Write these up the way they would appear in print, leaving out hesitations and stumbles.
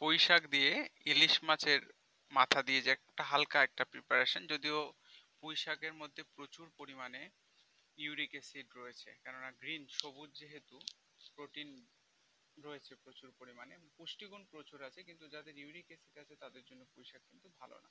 পুঁই শাক দিয়ে ইলিশ মাছের মাথা দিয়ে যে একটা হালকা একটা প্রিপারেশন, যদিও পুঁই শাকের মধ্যে প্রচুর পরিমাণে ইউরিক অ্যাসিড রয়েছে, কেননা গ্রিন সবুজ যেহেতু প্রোটিন রয়েছে প্রচুর পরিমাণে, পুষ্টিগুণ প্রচুর আছে, কিন্তু যাদের ইউরিক অ্যাসিড আছে তাদের জন্য পুঁই শাক কিন্তু ভালো না।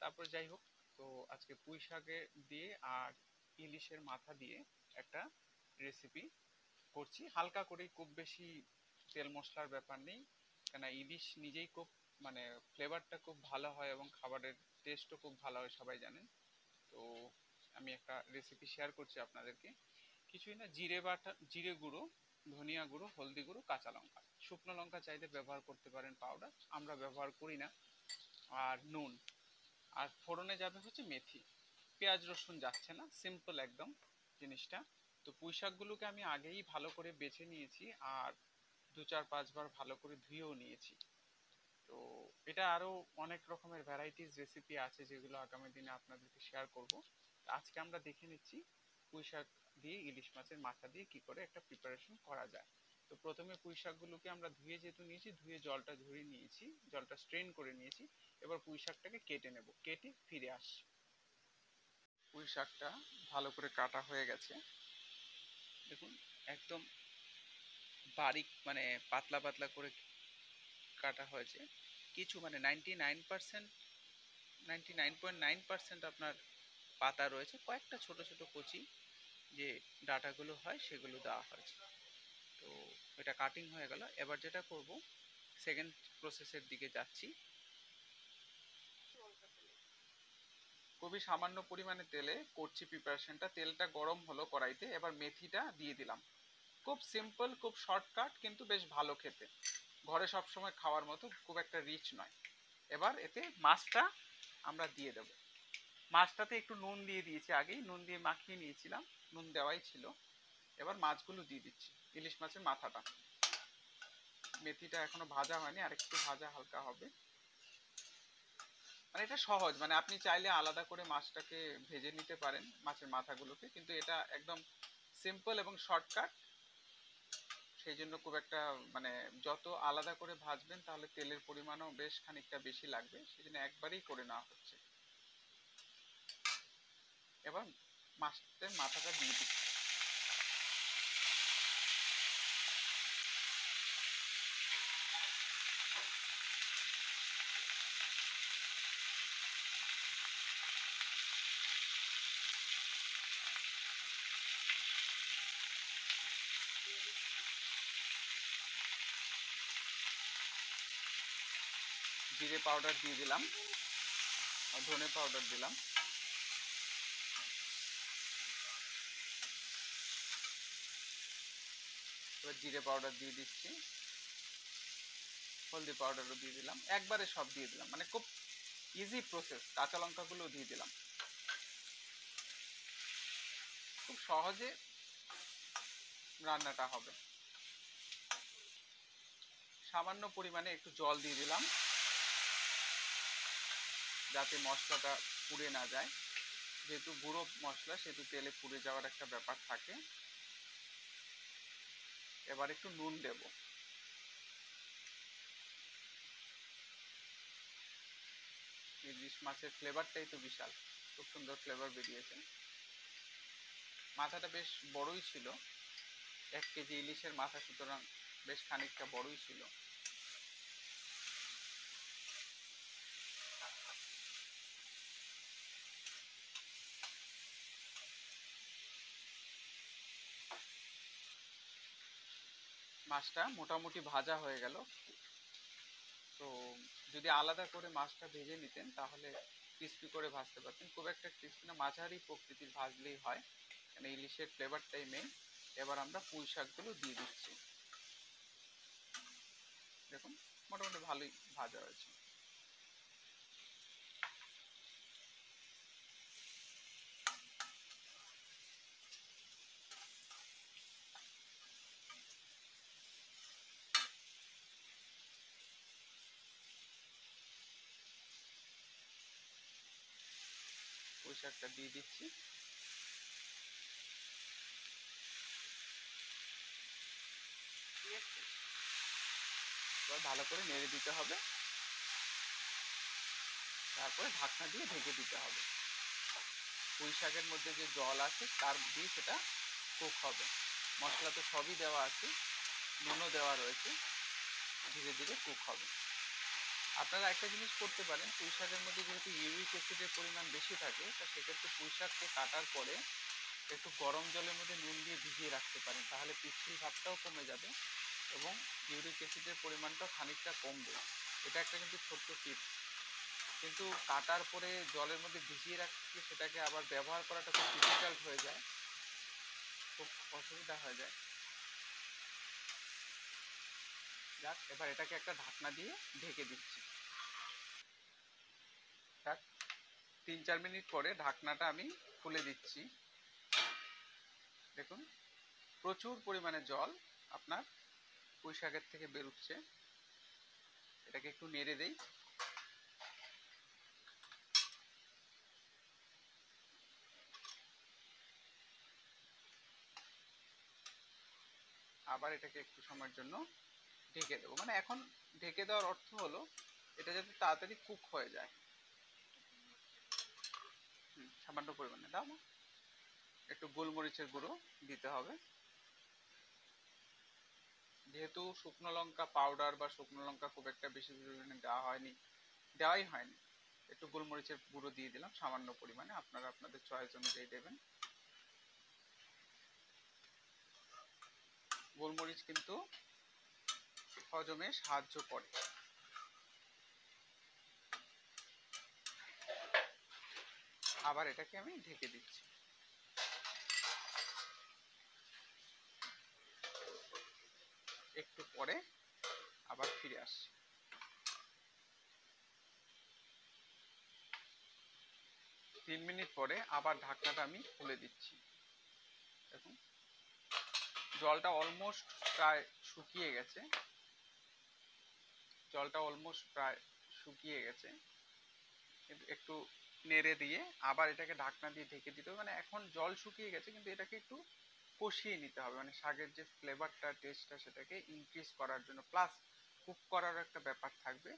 তারপর যাই হোক, তো আজকে পুঁই শাকে দিয়ে আর ইলিশের মাথা দিয়ে একটা রেসিপি করছি হালকা করে, খুব বেশি তেল মশলার ব্যাপার নেই, কেন ইলিশ নিজেই খুব মানে ফ্লেভারটা খুব ভালো হয় এবং খাবারের টেস্টও খুব ভালো হয়, সবাই জানেন। তো আমি একটা রেসিপি শেয়ার করছি আপনাদেরকে। কিছুই না, জিরে বাটা, জিরে গুঁড়ো, ধনিয়া গুঁড়ো, হলদি গুঁড়ো, কাঁচা লঙ্কা, শুকনো লঙ্কা চাইলে ব্যবহার করতে পারেন পাউডার, আমরা ব্যবহার করি না, আর নুন, আর ফোড়নে যাবে হচ্ছে মেথি। পেঁয়াজ রসুন যাচ্ছে না, সিম্পল একদম জিনিসটা। তো পুঁই শাকগুলোকে আমি আগেই ভালো করে বেছে নিয়েছি, আর 2-4-5 বার ভালো করে ধুয়েও নিয়েছি। তো এটা আরো অনেক রকমের ভ্যারাইটিস রেসিপি আছে যেগুলো আগামী দিনে আপনাদেরকে শেয়ার করব। আজকে আমরা দেখে নিচ্ছি পুঁই শাক দিয়ে ইলিশ মাছের মাথা দিয়ে কি করে একটা প্রিপারেশন করা যায়। তো প্রথমে পুঁই শাকগুলোকে আমরা ধুয়ে যেহেতু নিয়েছি, ধুয়ে জলটা ঝরিয়ে নিয়েছি, জলটা স্ট্রেন করে নিয়েছি। এবার পুঁই শাকটাকে কেটে নেব, কেটে ফিরে আসি। পুঁই শাকটা ভালো করে কাটা হয়ে গেছে, দেখুন, একদম বারিক মানে পাতলা পাতলা করে কাটা হয়েছে। কিছু মানে 99%, 99.9% আপনার পাতা রয়েছে, কয়েকটা ছোট ছোট কচি যে ডাটাগুলো হয় সেগুলো দেওয়া হয়েছে। তো এটা কাটিং হয়ে গেল। এবার যেটা করব, সেকেন্ড প্রসেসের দিকে যাচ্ছি। খুবই সামান্য পরিমাণে তেলে করছি প্রিপারেশনটা। তেলটা গরম হলো কড়াইতে, এবার মেথিটা দিয়ে দিলাম। খুব সিম্পল, খুব শর্টকাট, কিন্তু বেশ ভালো খেতে, ঘরে সবসময় খাওয়ার মতো, খুব একটা রিচ নয়। এবার এতে মাছটা আমরা দিয়ে দেব। মাছটাতে একটু নুন দিয়ে দিয়েছি, আগেই নুন দিয়ে মাখিয়ে নিয়েছিলাম, নুন দেওয়াই ছিল। এবার মাছগুলো দিয়ে দিচ্ছি, ইলিশ মাছের মাথাটা। মেথিটা এখনো ভাজা হয়নি, আর একটু ভাজা হালকা হবে। মানে এটা সহজ, মানে আপনি চাইলে আলাদা করে মাছটাকে ভেজে নিতে পারেন, মাছের মাথাগুলোকে, কিন্তু এটা একদম সিম্পল এবং শর্টকাট। সেই জন্য খুব একটা মানে যত আলাদা করে ভাজবেন তাহলে তেলের পরিমাণও বেশ খানিকটা বেশি লাগবে, সেই জন্য একবারেই করে নেওয়া হচ্ছে। এবার মাছের মাথাটা দিয়ে দিচ্ছি। জিরে পাউডার দিয়ে দিলাম, আর ধনে পাউডার দিলাম। এবার জিরে পাউডার দিয়ে দিচ্ছি, হলদি পাউডারও দিয়ে দিলাম, একবারে সব দিয়ে দিলাম, মানে খুব ইজি প্রসেস। কাঁচা লঙ্কাগুলো দিয়ে দিলাম, খুব সহজে রান্নাটা হবে। সামান্য পরিমাণে একটু জল দিয়ে দিলাম, যাতে মশলাটা পুড়ে না যায়, যেহেতু গুঁড়ো মশলা সেহেতু তেলে পুড়ে যাওয়ার একটা ব্যাপার থাকে। এবার একটু নুন দেব। ইলিশ মাছের ফ্লেভারটাই তো বিশাল, খুব সুন্দর ফ্লেভার বেরিয়েছে। মাথাটা বেশ বড়ই ছিল, 1 কেজি ইলিশের মাথা, সুতরাং বেশ খানিকটা বড়ই ছিল। মাছটা মোটামুটি ভাজা হয়ে গেল। তো যদি আলাদা করে মাছটা ভেজে নিতেন তাহলে ক্রিস্পি করে ভাজতে পারতেন, খুব একটা ক্রিস্পি না, মাঝারি প্রকৃতির ভাজলেই হয়, মানে ইলিশের ফ্লেভারটাই মেন। এবার আমরা পুঁই শাকগুলো দিয়ে দিচ্ছি, দেখুন মোটামুটি ভালোই ভাজা হয়েছে। পুঁই শাকটা দিয়ে দিচ্ছি। এবার ভালো করে নেড়ে দিতে হবে, তারপরে ঢাকনা দিয়ে ঢেকে দিতে হবে। পুঁই শাকের মধ্যে যে জল আছে তার দিয়ে সেটা কুক হবে। মশলা তো সবই দেওয়া আছে, নুনও দেওয়া রয়েছে, ধীরে ধীরে কুক হবে। আপনারা একটা জিনিস করতে পারেন, পুঁই শাকের মধ্যে যেহেতু ইউরিক অ্যাসিডের পরিমাণ বেশি থাকে, তা সেক্ষেত্রে পুঁই শাককে কাটার পরে একটু গরম জলের মধ্যে নুন দিয়ে ভিজিয়ে রাখতে পারেন, তাহলে পিচ্ছিল ভাবটাও কমে যাবে এবং ইউরিক অ্যাসিডের পরিমাণটাও খানিকটা কমবে। এটা একটা কিন্তু ছোট্ট টিপস। কিন্তু কাটার পরে জলের মধ্যে ভিজিয়ে রাখলে সেটাকে আবার ব্যবহার করাটা খুব ডিফিকাল্ট হয়ে যায়, খুব অসুবিধা হয়ে যায়। যাক, এবার এটাকে একটা ঢাকনা দিয়ে ঢেকে দিচ্ছি। যাক, 3-4 মিনিট পরে ঢাকনাটা আমি খুলে দিচ্ছি। দেখুন প্রচুর পরিমাণে জল আপনার পুঁই শাকের থেকে বেরোচ্ছে। এটাকে একটু নেড়ে দেই। আবার এটাকে একটু সময়ের জন্য ঢেকে দেবো। মানে এখন ঢেকে দেওয়ার অর্থ হলো এটা যাতে তাড়াতাড়ি কুক হয়ে যায়। সামান্য পরিমাণে দাও, একটু গোলমরিচের গুঁড়ো দিতে হবে। যেহেতু শুকনো লঙ্কা পাউডার বা শুকনো লঙ্কা খুব একটা বেশি পরিমাণে দেওয়াই হয়নি, একটু গোলমরিচের গুঁড়ো দিয়ে দিলাম সামান্য পরিমাণে, আপনারা আপনাদের চয়েস অনুযায়ী দেবেন। গোলমরিচ কিন্তু হজমে সাহায্য করে। আবার এটাকে আমি ঢেকে দিচ্ছি। একটু পরে আবার ফিরে আসছি। 3 মিনিট পরে আবার ঢাকনাটা আমি খুলে দিচ্ছি। দেখুন জলটা অলমোস্ট প্রায় শুকিয়ে গেছে। কিন্তু একটু নেড়ে দিয়ে আবার এটাকে ঢাকনা দিয়ে ঢেকে দিতে হবে। মানে এখন জল শুকিয়ে গেছে কিন্তু এটাকে একটু কষিয়ে নিতে হবে, মানে শাকের যে ফ্লেভারটা টেস্টটা সেটাকে ইনক্রিজ করার জন্য, প্লাস কুক করার একটা ব্যাপার থাকবে।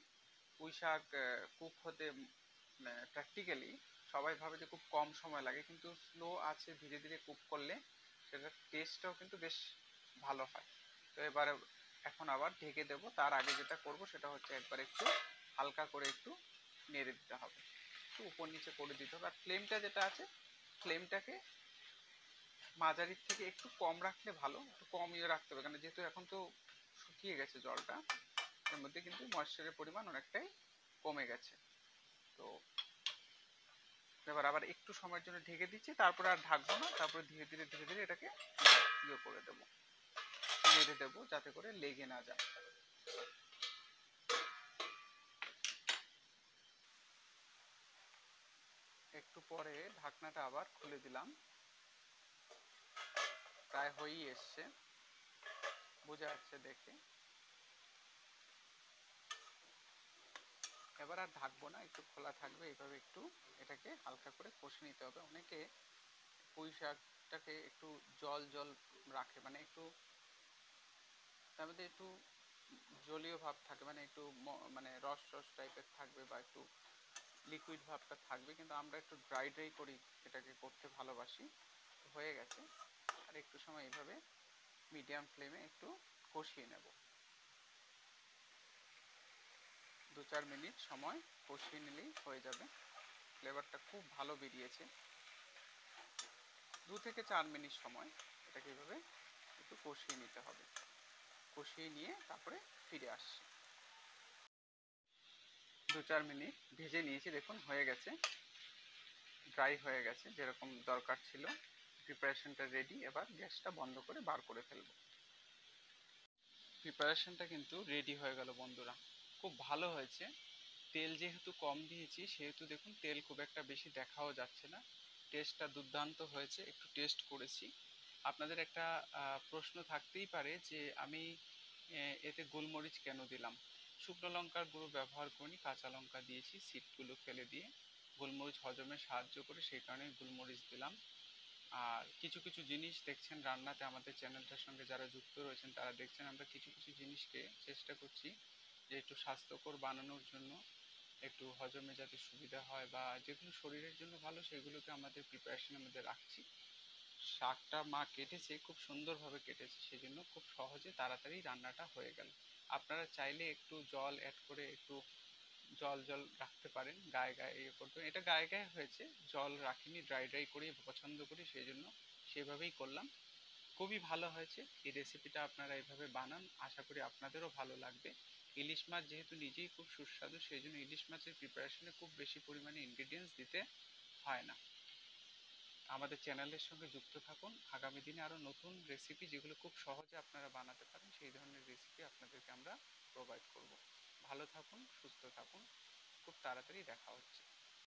পুঁই শাক কুক হতে প্র্যাকটিক্যালি সবাই ভাবে যে খুব কম সময় লাগে, কিন্তু স্লো আছে ধীরে ধীরে কুক করলে সেটার টেস্টটাও কিন্তু বেশ ভালো হয়। তো এবারে এখন আবার ঢেকে দেবো। তার আগে যেটা করব সেটা হচ্ছে একবার একটু হালকা করে একটু নেড়ে দিতে হবে, একটু উপর নিচে করে দিতে হবে। আর ফ্লেমটা যেটা আছে, ফ্লেমটাকে মাঝারির থেকে একটু কম রাখলে ভালো, একটু কম রাখতে হবে, কারণ যেহেতু এখন তো শুকিয়ে গেছে জলটা, এর মধ্যে কিন্তু ময়েশ্চারের পরিমাণ অনেকটাই কমে গেছে। তো এবার আবার একটু সময়ের জন্য ঢেকে দিচ্ছি, তারপরে আর ঢাকবো না, তারপরে ধীরে ধীরে এটাকে করে দেবো, নেড়ে দেবো যাতে করে লেগে না যায়। একটু পরে ঢাকনাটা আবার খুলে দিলাম। প্রায় হয়েই এসছে, বোঝা যাচ্ছে দেখে। এবার আর ঢাকবো না, একটু খোলা থাকবে, এইভাবে একটু এটাকে হালকা করে কষে নিতে হবে। অনেকে পুঁই শাকটাকে একটু জল জল রাখে, মানে একটু তার মধ্যে একটু জলীয় ভাব থাকে, মানে একটু মানে রস রস টাইপের থাকবে বা একটু লিকুইড ভাবটা থাকবে, কিন্তু আমরা একটু ড্রাই ড্রাই করি, এটাকে করতে ভালোবাসি। হয়ে গেছে, আর একটু সময় এইভাবে মিডিয়াম ফ্লেমে একটু কষিয়ে নেব। 2-4 মিনিট সময় কষিয়ে নিলেই হয়ে যাবে। ফ্লেভারটা খুব ভালো বেরিয়েছে। 2 থেকে 4 মিনিট সময় এটাকে এইভাবে একটু কষিয়ে নিতে হবে। কষিয়ে নিয়ে তারপরে ফিরে আসছি। 2-4 মিনিট ভেজে নিয়েছি, দেখুন হয়ে গেছে, ড্রাই হয়ে গেছে যেরকম দরকার ছিল। প্রিপারেশনটা রেডি, এবার গ্যাসটা বন্ধ করে বার করে ফেলবো। প্রিপারেশনটা কিন্তু রেডি হয়ে গেল বন্ধুরা, খুব ভালো হয়েছে। তেল যেহেতু কম দিয়েছি সেহেতু দেখুন তেল খুব একটা বেশি দেখাও যাচ্ছে না। টেস্টটা দুর্দান্ত হয়েছে, একটু টেস্ট করেছি। আপনাদের একটা প্রশ্ন থাকতেই পারে যে আমি এতে গোলমরিচ কেন দিলাম। শুকনো লঙ্কার গুঁড়ো ব্যবহার করিনি, কাঁচা লঙ্কা দিয়েছি সিডগুলো ফেলে দিয়ে। গোলমরিচ হজমে সাহায্য করে সেই কারণে গোলমরিচ দিলাম। আর কিছু কিছু জিনিস দেখছেন রান্নাতে, আমাদের চ্যানেলটার সঙ্গে যারা যুক্ত রয়েছেন তারা দেখছেন আমরা কিছু কিছু জিনিসকে চেষ্টা করছি যে একটু স্বাস্থ্যকর বানানোর জন্য, একটু হজমে যাতে সুবিধা হয় বা যেগুলো শরীরের জন্য ভালো সেগুলোকে আমাদের প্রিপারেশনের মধ্যে রাখছি। শাকটা মা কেটেছে, খুব সুন্দরভাবে কেটেছে, সেজন্য খুব সহজে তাড়াতাড়ি রান্নাটা হয়ে গেল। আপনারা চাইলে একটু জল অ্যাড করে একটু জল জল রাখতে পারেন, গায়ে গায়ে ইয়ে করতে, এটা গায়ে গায়ে হয়েছে, জল রাখিনি, ড্রাই ড্রাই করেই পছন্দ করি, সেই জন্য সেভাবেই করলাম। খুবই ভালো হয়েছে। এই রেসিপিটা আপনারা এইভাবে বানান, আশা করি আপনাদেরও ভালো লাগবে। ইলিশ মাছ যেহেতু নিজেই খুব সুস্বাদু, সেই জন্য ইলিশ মাছের প্রিপারেশনে খুব বেশি পরিমাণে ইনগ্রিডিয়েন্টস দিতে হয় না। আমাদের চ্যানেলের সঙ্গে যুক্ত থাকুন, আগামী দিনে আরও নতুন রেসিপি যেগুলো খুব সহজে আপনারা বানাতে পারেন সেই ধরনের রেসিপি আপনাদেরকে আমরা প্রোভাইড করব। ভালো থাকুন, সুস্থ থাকুন, খুব তাড়াতাড়ি দেখা হচ্ছে।